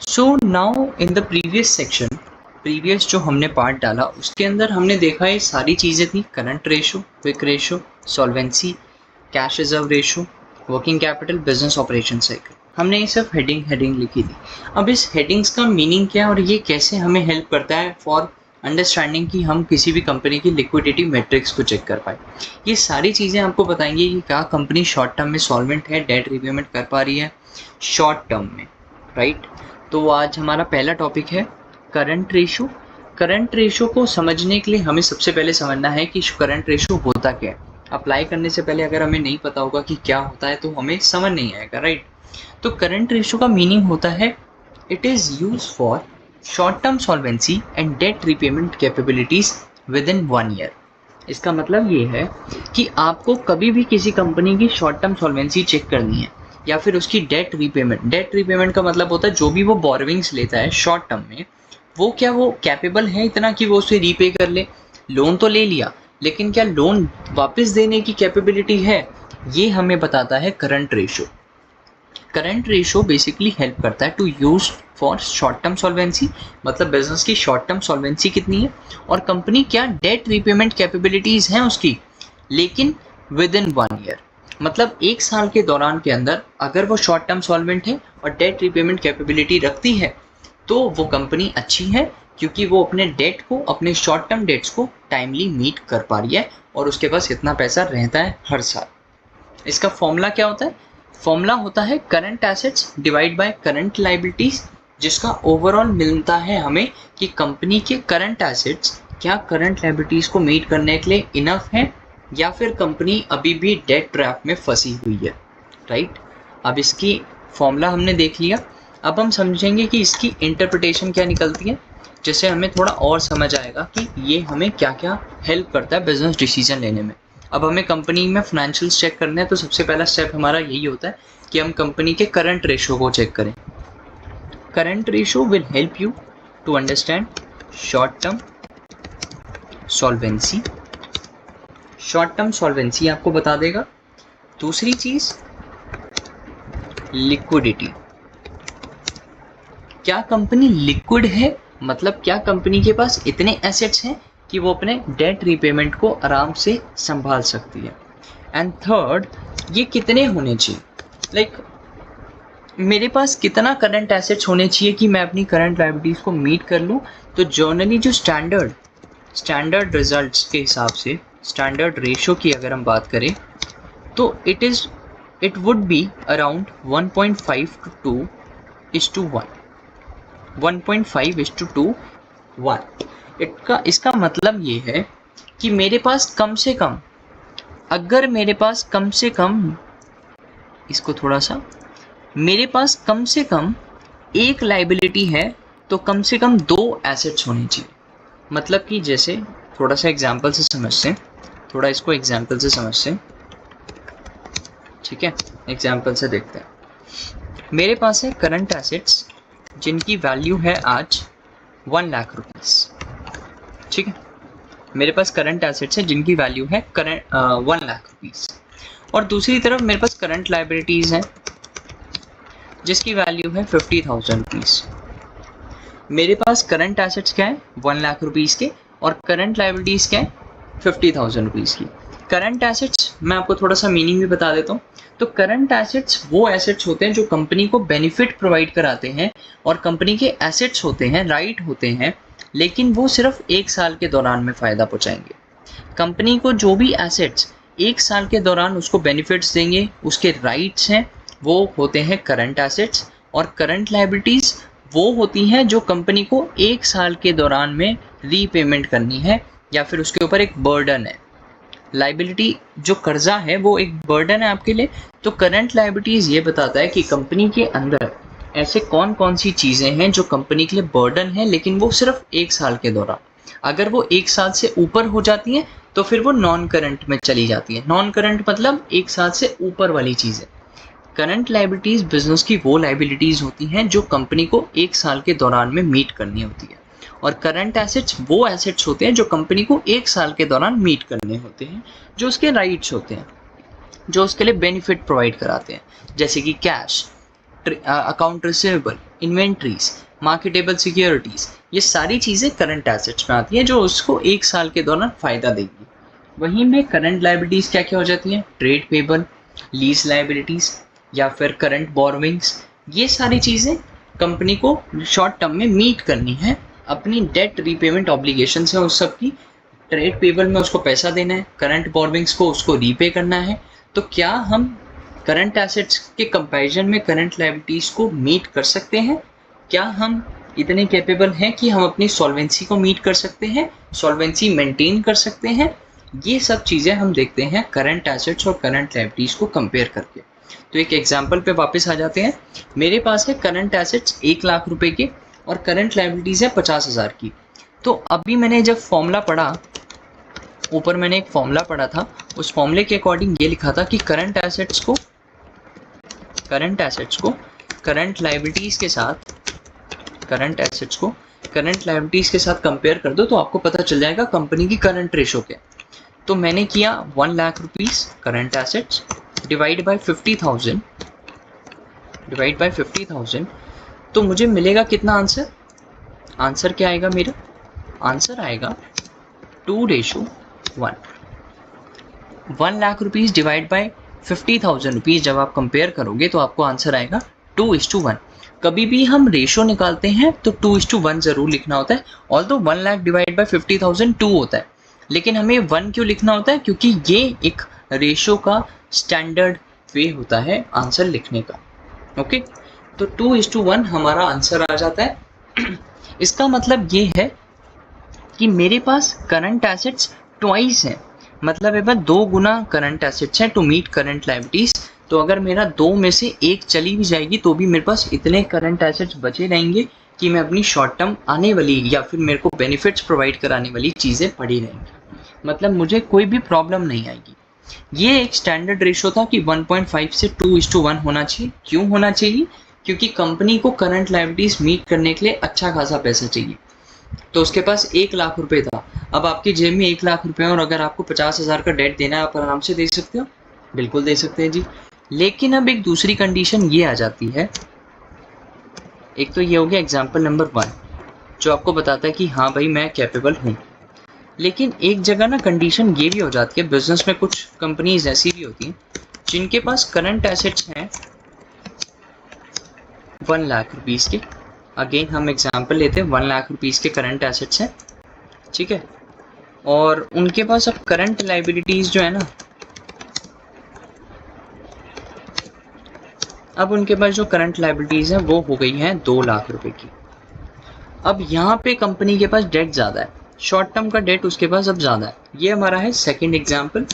So now in the previous section, previous जो हमने part डाला उसके अंदर हमने देखा ये सारी चीज़ें थी। Current ratio, quick ratio, solvency, cash reserve ratio, working capital, business operation cycle. हमने ये सब हेडिंग लिखी थी। अब इस हेडिंग्स का मीनिंग क्या है और ये कैसे हमें हेल्प करता है फॉर अंडरस्टैंडिंग कि हम किसी भी कंपनी की लिक्विडिटी मैट्रिक्स को चेक कर पाए। ये सारी चीज़ें आपको बताएंगे कि क्या कंपनी शॉर्ट टर्म में सॉल्वेंट है, डेट रिपेमेंट कर पा रही है शॉर्ट टर्म में, राइट। तो आज हमारा पहला टॉपिक है करंट रेशो। करंट रेशो को समझने के लिए हमें सबसे पहले समझना है कि करंट रेशो होता क्या है। अप्लाई करने से पहले अगर हमें नहीं पता होगा कि क्या होता है तो हमें समझ नहीं आएगा, राइट। तो करंट रेशो का मीनिंग होता है it is use for short term solvency and debt repayment capabilities within 1 year. इसका मतलब ये है कि आपको कभी भी किसी कंपनी की शॉर्ट टर्म सॉल्वेंसी चेक करनी है या फिर उसकी डेट रीपेमेंट का मतलब होता है जो भी वो बोरोविंग्स लेता है शॉर्ट टर्म में, वो क्या वो कैपेबल है इतना कि वो उसे रीपे कर ले। लोन तो ले लिया लेकिन क्या लोन वापस देने की कैपेबिलिटी है, ये हमें बताता है current ratio. Current ratio basically help करता है to use for short term solvency, मतलब बिजनेस की शॉर्ट टर्म सॉल्वेंसी कितनी है और कंपनी क्या डेट रीपेमेंट कैपेबिलिटीज हैं उसकी, लेकिन विद इन 1 ईयर। मतलब 1 साल के दौरान के अंदर अगर वो शॉर्ट टर्म सॉल्वेंट है और डेट रीपेमेंट कैपेबिलिटी रखती है तो वो कंपनी अच्छी है, क्योंकि वो अपने डेट को, अपने शॉर्ट टर्म डेट्स को टाइमली मीट कर पा रही है और उसके पास इतना पैसा रहता है हर साल। इसका फॉर्मूला क्या होता है? फॉर्मूला होता है current assets divide by current liabilities, जिसका ओवरऑल मिलता है हमें कि कंपनी के करंट एसेट्स क्या करंट लाइबिलिटीज को मीट करने के लिए इनफ है या फिर कंपनी अभी भी डेट ट्रैप में फंसी हुई है, राइट। अब इसकी फॉर्मूला हमने देख लिया, अब हम समझेंगे कि इसकी इंटरप्रिटेशन क्या निकलती है, जिससे हमें थोड़ा और समझ आएगा कि ये हमें क्या क्या हेल्प करता है बिजनेस डिसीजन लेने में। अब हमें कंपनी में फाइनेंशियल्स चेक करने हैं तो सबसे पहला स्टेप हमारा यही होता है कि हम कंपनी के करंट रेशो को चेक करें। Current ratio will help you to understand short term solvency. Short term solvency आपको बता देगा। दूसरी चीज लिक्विडिटी, क्या कंपनी लिक्विड है, मतलब क्या कंपनी के पास इतने एसेट्स हैं कि वो अपने डेट रीपेमेंट को आराम से संभाल सकती है। एंड थर्ड, ये कितने होने चाहिए, लाइक मेरे पास कितना करंट एसेट्स होने चाहिए कि मैं अपनी करंट लायबिलिटीज को मीट कर लूँ। तो जर्नली जो स्टैंडर्ड रिजल्ट्स के हिसाब से, स्टैंडर्ड रेशो की अगर हम बात करें तो it would be around 1.5 to 2:1, 1.5 to 1। इसका मतलब ये है कि मेरे पास कम से कम, अगर मेरे पास कम से कम, इसको थोड़ा सा, मेरे पास कम से कम एक लाइबिलिटी है तो कम से कम 2 एसेट्स होने चाहिए। मतलब कि जैसे थोड़ा सा एग्जांपल से समझते हैं, थोड़ा इसको एग्जांपल से समझते हैं, ठीक है। एग्जांपल से देखते हैं। मेरे पास है करंट एसेट्स जिनकी वैल्यू है आज 1 लाख रुपीस, ठीक है। मेरे पास करंट एसेट्स है जिनकी वैल्यू है 1 लाख रुपीस, और दूसरी तरफ मेरे पास करंट लाइबिलिटीज हैं जिसकी वैल्यू है 50,000 रुपीस। मेरे पास करंट एसेट्स क्या है 1 लाख रुपीस के और करंट लाइबिलिटीज क्या है 50,000 रुपीस की। करंट एसेट्स मैं आपको थोड़ा सा मीनिंग भी बता देता हूँ। तो करंट एसेट्स वो एसेट्स होते हैं जो कंपनी को बेनिफिट प्रोवाइड कराते हैं और कंपनी के एसेट्स होते हैं, राइट होते हैं, लेकिन वो सिर्फ 1 साल के दौरान में फ़ायदा पहुँचाएंगे। कंपनी को जो भी एसेट्स 1 साल के दौरान उसको बेनिफिट्स देंगे, उसके राइट्स हैं, वो होते हैं करंट एसेट्स। और करंट लायबिलिटीज़ वो होती हैं जो कंपनी को 1 साल के दौरान में रीपेमेंट करनी है या फिर उसके ऊपर एक बर्डन है। लायबिलिटी जो कर्जा है वो एक बर्डन है आपके लिए। तो करंट लायबिलिटीज़ ये बताता है कि कंपनी के अंदर ऐसे कौन कौन सी चीज़ें हैं जो कंपनी के लिए बर्डन है, लेकिन वो सिर्फ 1 साल के दौरान, अगर वो 1 साल से ऊपर हो जाती हैं तो फिर वो नॉन करंट में चली जाती है। नॉन करंट मतलब 1 साल से ऊपर वाली चीज़ें। करंट लायबिलिटीज़ बिजनेस की वो लायबिलिटीज़ होती हैं जो कंपनी को 1 साल के दौरान में मीट करनी होती है, और करंट एसेट्स वो एसेट्स होते हैं जो कंपनी को 1 साल के दौरान मीट करने होते हैं, जो उसके राइट्स होते हैं, जो उसके लिए बेनिफिट प्रोवाइड कराते हैं, जैसे कि cash. Account receivable, inventories, marketable securities, ये सारी चीज़ें करंट एसेट्स में आती हैं जो उसको 1 साल के दौरान फ़ायदा देगी। वहीं में करंट लाइबिलिटीज़ क्या क्या हो जाती हैं, ट्रेड पेबल, लीज लाइबिलिटीज़ या फिर करंट बोरविंग्स, ये सारी चीज़ें कंपनी को शॉर्ट टर्म में मीट करनी है अपनी डेट रीपेमेंट ऑब्लिगेशन है उस सब की। ट्रेड पेबल में उसको पैसा देना है, करंट बोरविंग्स को उसको रीपे करना है। तो क्या हम करंट एसेट्स के कंपैरिजन में करंट लायबिलिटीज़ को मीट कर सकते हैं? क्या हम इतने कैपेबल हैं कि हम अपनी सॉल्वेंसी को मीट कर सकते हैं, सॉल्वेंसी मेंटेन कर सकते हैं? ये सब चीज़ें हम देखते हैं करंट एसेट्स और करंट लायबिलिटीज़ को कंपेयर करके। तो एक एग्जांपल पे वापस आ जाते हैं। मेरे पास है करंट एसेट्स 1 लाख रुपए के और करंट लायबिलिटीज़ है 50,000 की। तो अभी मैंने जब फॉर्मूला पढ़ा, ऊपर मैंने एक फॉर्मूला पढ़ा था, उस फॉर्मूले के अकॉर्डिंग ये लिखा था कि करंट एसेट्स को करंट लायबिलिटीज़ के साथ कंपेयर कर दो तो आपको पता चल जाएगा कंपनी की करंट रेशो क्या। तो मैंने किया 1 lakh rupees current assets divide by 50,000 तो मुझे मिलेगा कितना आंसर क्या आएगा मेरा? आंसर आएगा 2:1। 1 lakh rupees divide by 50,000 rupees जब आप कंपेयर करोगे तो आपको आंसर आएगा 2:1। कभी भी हम रेशो निकालते हैं तो 2:1 ज़रूर लिखना होता है। ऑल्दो 1 लाख डिवाइड बाय 50,000 2 होता है, लेकिन हमें 1 क्यों लिखना होता है? क्योंकि ये एक रेशो का स्टैंडर्ड वे होता है आंसर लिखने का। ओके, तो 2:1 हमारा आंसर आ जाता है। इसका मतलब ये है कि मेरे पास करंट एसेट्स ट्वाइस हैं, मतलब है 2 गुना करंट एसेट्स हैं टू मीट करंट लायबिलिटीज़। तो अगर मेरा 2 में से 1 चली भी जाएगी तो भी मेरे पास इतने करंट एसेट्स बचे रहेंगे कि मैं अपनी शॉर्ट टर्म आने वाली या फिर मेरे को बेनिफिट्स प्रोवाइड कराने वाली चीज़ें पड़ी रहेंगी, मतलब मुझे कोई भी प्रॉब्लम नहीं आएगी। ये एक स्टैंडर्ड रेशो था कि 1.5 से 2:1 होना चाहिए। क्यों होना चाहिए? क्योंकि कंपनी को करंट लायबिलिटीज़ मीट करने के लिए अच्छा खासा पैसा चाहिए। तो उसके पास 1 लाख रुपए था, अब आपकी जेब में 1 लाख रुपए और अगर आपको 50,000 का डेट देना है, आप आराम से दे सकते हो, बिल्कुल दे सकते हैं जी। लेकिन अब एक दूसरी कंडीशन ये आ जाती है। एक तो ये हो गया एग्जाम्पल नंबर 1 जो आपको बताता है कि हाँ भाई मैं कैपेबल हूँ। लेकिन एक जगह ना कंडीशन ये भी हो जाती है, बिजनेस में कुछ कंपनीज ऐसी भी होती हैं जिनके पास करंट एसेट्स हैं 1 लाख रुपीज़ के। अगेन हम एग्जांपल लेते हैं, 1 लाख रुपीज़ के करंट एसेट्स हैं, ठीक है, और उनके पास अब करंट लायबिलिटीज़ जो है ना, अब उनके पास जो करंट लायबिलिटीज़ हैं वो हो गई हैं 2 लाख रुपए की। अब यहाँ पे कंपनी के पास डेट ज़्यादा है, शॉर्ट टर्म का डेट उसके पास अब ज़्यादा है। ये हमारा है सेकेंड एग्जाम्पल।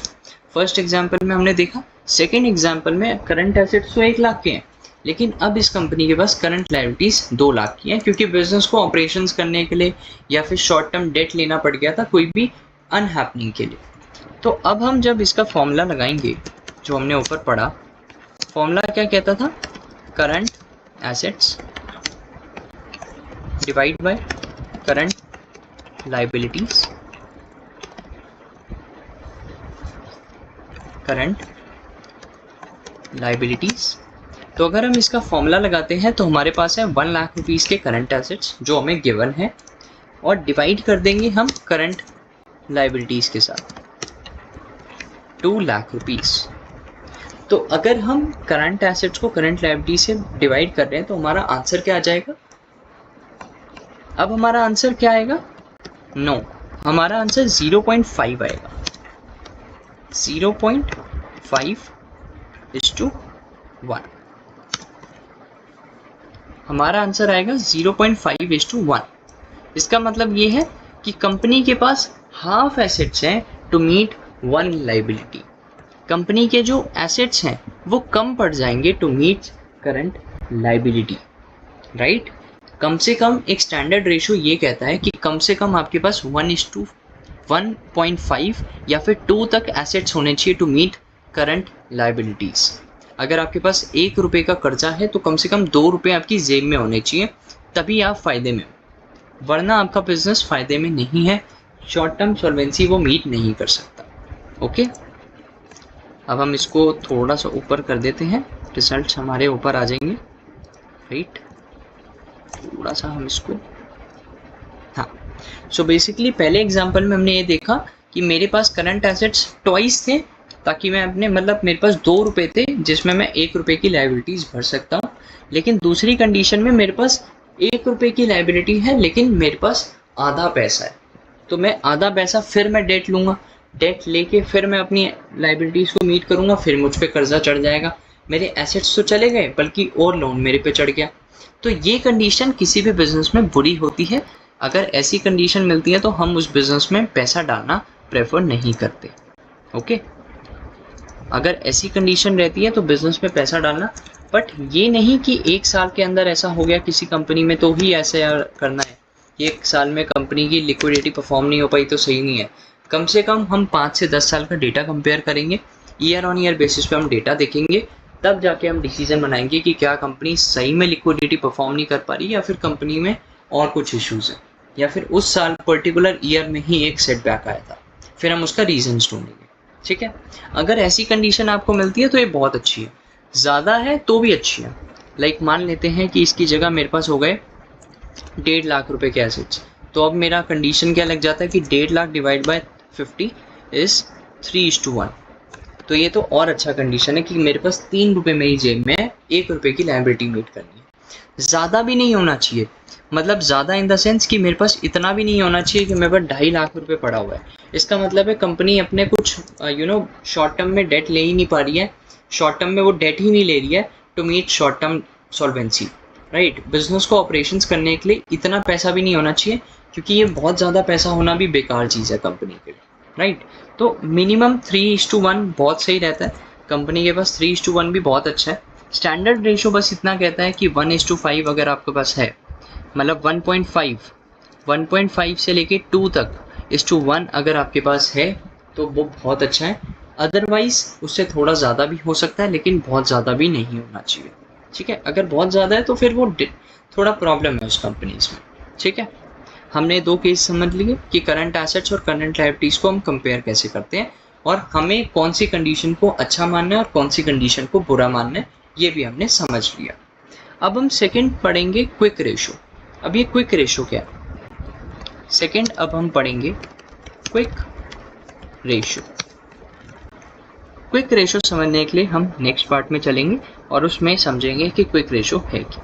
फर्स्ट एग्जाम्पल में हमने देखा, सेकेंड एग्जाम्पल में करंट एसेट्स तो 1 लाख के हैं, लेकिन अब इस कंपनी के पास करंट लायबिलिटीज़ 2 लाख की हैं, क्योंकि बिजनेस को ऑपरेशंस करने के लिए या फिर शॉर्ट टर्म डेट लेना पड़ गया था कोई भी अनहैपनिंग के लिए। तो अब हम जब इसका फॉर्मूला लगाएंगे जो हमने ऊपर पढ़ा, फॉर्मूला क्या कहता था? Current assets divide by current liabilities, तो अगर हम इसका फॉर्मूला लगाते हैं तो हमारे पास है 1 लाख रुपीज़ के करंट एसेट्स जो हमें गिवन है, और डिवाइड कर देंगे हम करंट लायबिलिटीज़ के साथ 2 लाख रुपीज़। तो अगर हम करंट एसेट्स को करंट लायबिलिटी से डिवाइड कर रहे हैं तो हमारा आंसर क्या आ जाएगा? अब हमारा आंसर क्या आएगा? नो, हमारा आंसर 0.5 आएगा। 0.5:1 हमारा आंसर आएगा 0.5:1। इसका मतलब ये है कि कंपनी के पास हाफ एसेट्स हैं टू मीट 1 लायबिलिटी। कंपनी के जो एसेट्स हैं वो कम पड़ जाएंगे to meet current liability, right. कम से कम एक स्टैंडर्ड रेशो ये कहता है कि कम से कम आपके पास 1:1.5 या फिर 2 तक एसेट्स होने चाहिए टू मीट करंट लायबिलिटीज़। अगर आपके पास 1 रुपये का कर्जा है तो कम से कम 2 रुपये आपकी जेब में होने चाहिए, तभी आप फ़ायदे में हो, वरना आपका बिजनेस फ़ायदे में नहीं है, शॉर्ट टर्म सॉल्वेंसी वो मीट नहीं कर सकता। ओके, अब हम इसको थोड़ा सा ऊपर कर देते हैं, रिजल्ट्स हमारे ऊपर आ जाएंगे। राइट, थोड़ा सा हम इसको, हाँ। सो बेसिकली पहले एग्जांपल में हमने ये देखा कि मेरे पास करंट एसेट्स ट्वाइस थे, ताकि मैं अपने मतलब मेरे पास 2 रुपये थे जिसमें मैं 1 रुपये की लाइबिलिटीज़ भर सकता हूँ। लेकिन दूसरी कंडीशन में मेरे पास 1 रुपये की लाइबिलिटी है लेकिन मेरे पास आधा पैसा है, तो मैं आधा पैसा फिर मैं डेट लूँगा, डेट लेके फिर मैं अपनी लाइबिलिटीज़ को मीट करूँगा, फिर मुझ पे कर्जा चढ़ जाएगा, मेरे एसेट्स तो चले गए बल्कि और लोन मेरे पे चढ़ गया। तो ये कंडीशन किसी भी बिजनेस में बुरी होती है। अगर ऐसी कंडीशन मिलती है तो हम उस बिजनेस में पैसा डालना प्रेफर नहीं करते। ओके, अगर ऐसी कंडीशन रहती है तो बिजनेस में पैसा डालना, बट ये नहीं कि 1 साल के अंदर ऐसा हो गया किसी कंपनी में तो ही ऐसे करना है, 1 साल में कंपनी की लिक्विडिटी परफॉर्म नहीं हो पाई तो सही नहीं है। कम से कम हम 5 से 10 साल का डेटा कंपेयर करेंगे, ईयर ऑन ईयर बेसिस पे हम डेटा देखेंगे, तब जाके हम डिसीजन बनाएंगे कि क्या कंपनी सही में लिक्विडिटी परफॉर्म नहीं कर पा रही या फिर कंपनी में और कुछ इश्यूज है, या फिर उस साल पर्टिकुलर ईयर में ही एक सेटबैक आया था, फिर हम उसका रीजंस ढूंढेंगे। ठीक है, अगर ऐसी कंडीशन आपको मिलती है तो ये बहुत अच्छी है, ज़्यादा है तो भी अच्छी है। लाइक मान लेते हैं कि इसकी जगह मेरे पास हो गए 1.5 लाख रुपए के एसेट्स, तो अब मेरा कंडीशन क्या लग जाता है कि 1.5 लाख डिवाइड बाय 50 इज 3:1। तो ये तो और अच्छा कंडीशन है कि मेरे पास 3 रुपये मेरी जेब में 1 रुपये की लायबिलिटी मीट करनी है। ज़्यादा भी नहीं होना चाहिए, मतलब ज़्यादा इन द सेंस कि मेरे पास इतना भी नहीं होना चाहिए कि मेरे पास 2.5 लाख रुपए पड़ा हुआ है। इसका मतलब है कंपनी अपने कुछ शॉर्ट टर्म में डेट ले ही नहीं पा रही है, शॉर्ट टर्म में वो डेट ही नहीं ले रही है to meet short term solvency, right. Business को ऑपरेशंस करने के लिए इतना पैसा भी नहीं होना चाहिए, क्योंकि ये बहुत ज़्यादा पैसा होना भी बेकार चीज़ है कंपनी के लिए, राइट। तो मिनिमम 3:1 बहुत सही रहता है, कंपनी के पास 3:1 भी बहुत अच्छा है। स्टैंडर्ड रेशो बस इतना कहता है कि 1:5 अगर आपके पास है, मतलब 1.5 से लेके 2 तक 1:1 अगर आपके पास है तो वो बहुत अच्छा है। अदरवाइज उससे थोड़ा ज़्यादा भी हो सकता है लेकिन बहुत ज़्यादा भी नहीं होना चाहिए। ठीक है, अगर बहुत ज़्यादा है तो फिर वो थोड़ा प्रॉब्लम है उस कंपनीज में। ठीक है, हमने 2 केस समझ लिए कि करंट एसेट्स और करंट लायबिलिटीज़ को हम कंपेयर कैसे करते हैं और हमें कौन सी कंडीशन को अच्छा मानना है और कौन सी कंडीशन को बुरा मानना है, ये भी हमने समझ लिया। अब हम सेकंड पढ़ेंगे क्विक रेशो। अब ये क्विक रेशो क्या है? सेकंड अब हम पढ़ेंगे क्विक रेशो। क्विक रेशो समझने के लिए हम नेक्स्ट पार्ट में चलेंगे और उसमें समझेंगे कि क्विक रेशो है क्या।